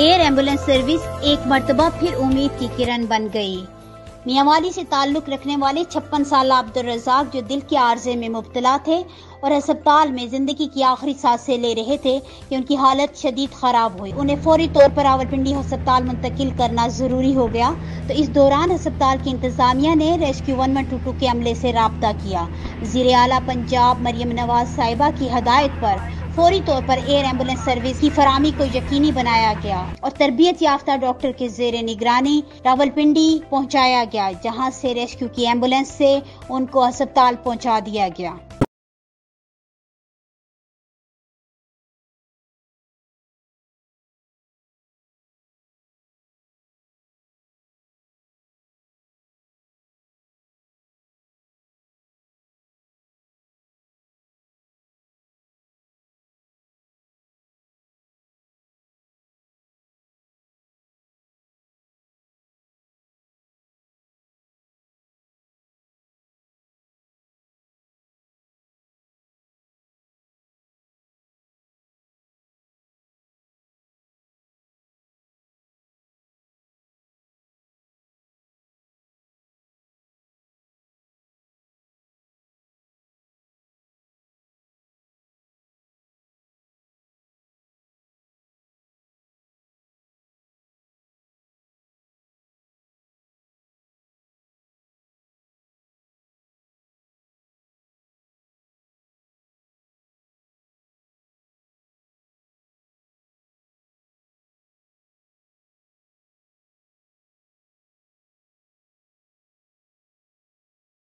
Air ambulance service एक मर्तबा फिर उम्मीद की किरण बन गई। मियांवाली से ताल्लुक रखने वाले 56 साल अब्दुल रज़ाक जो दिल के आर्जे में मुब्तला थे और अस्पताल में जिंदगी की आखिरी सांसें ले रहे थे कि उनकी हालत शदीद खराब हुई। उन्हें फौरी तौर पर रावलपिंडी अस्पताल मुंतकिल करना जरूरी हो गया। तो इस दौरान अस्पताल की इंतजामिया ने रेस्क्यू 1122 के अमले से राब्ता किया। वज़ीर आला पंजाब मरियम नवाज साहिबा की हदायत पर फौरी तौर पर एयर एम्बुलेंस सर्विस की फराहमी को यकीनी बनाया गया और तरबियत याफ्ता डॉक्टर के ज़ेरे निगरानी रावलपिंडी पहुंचाया गया, जहां से रेस्क्यू की एम्बुलेंस से उनको अस्पताल पहुंचा दिया गया।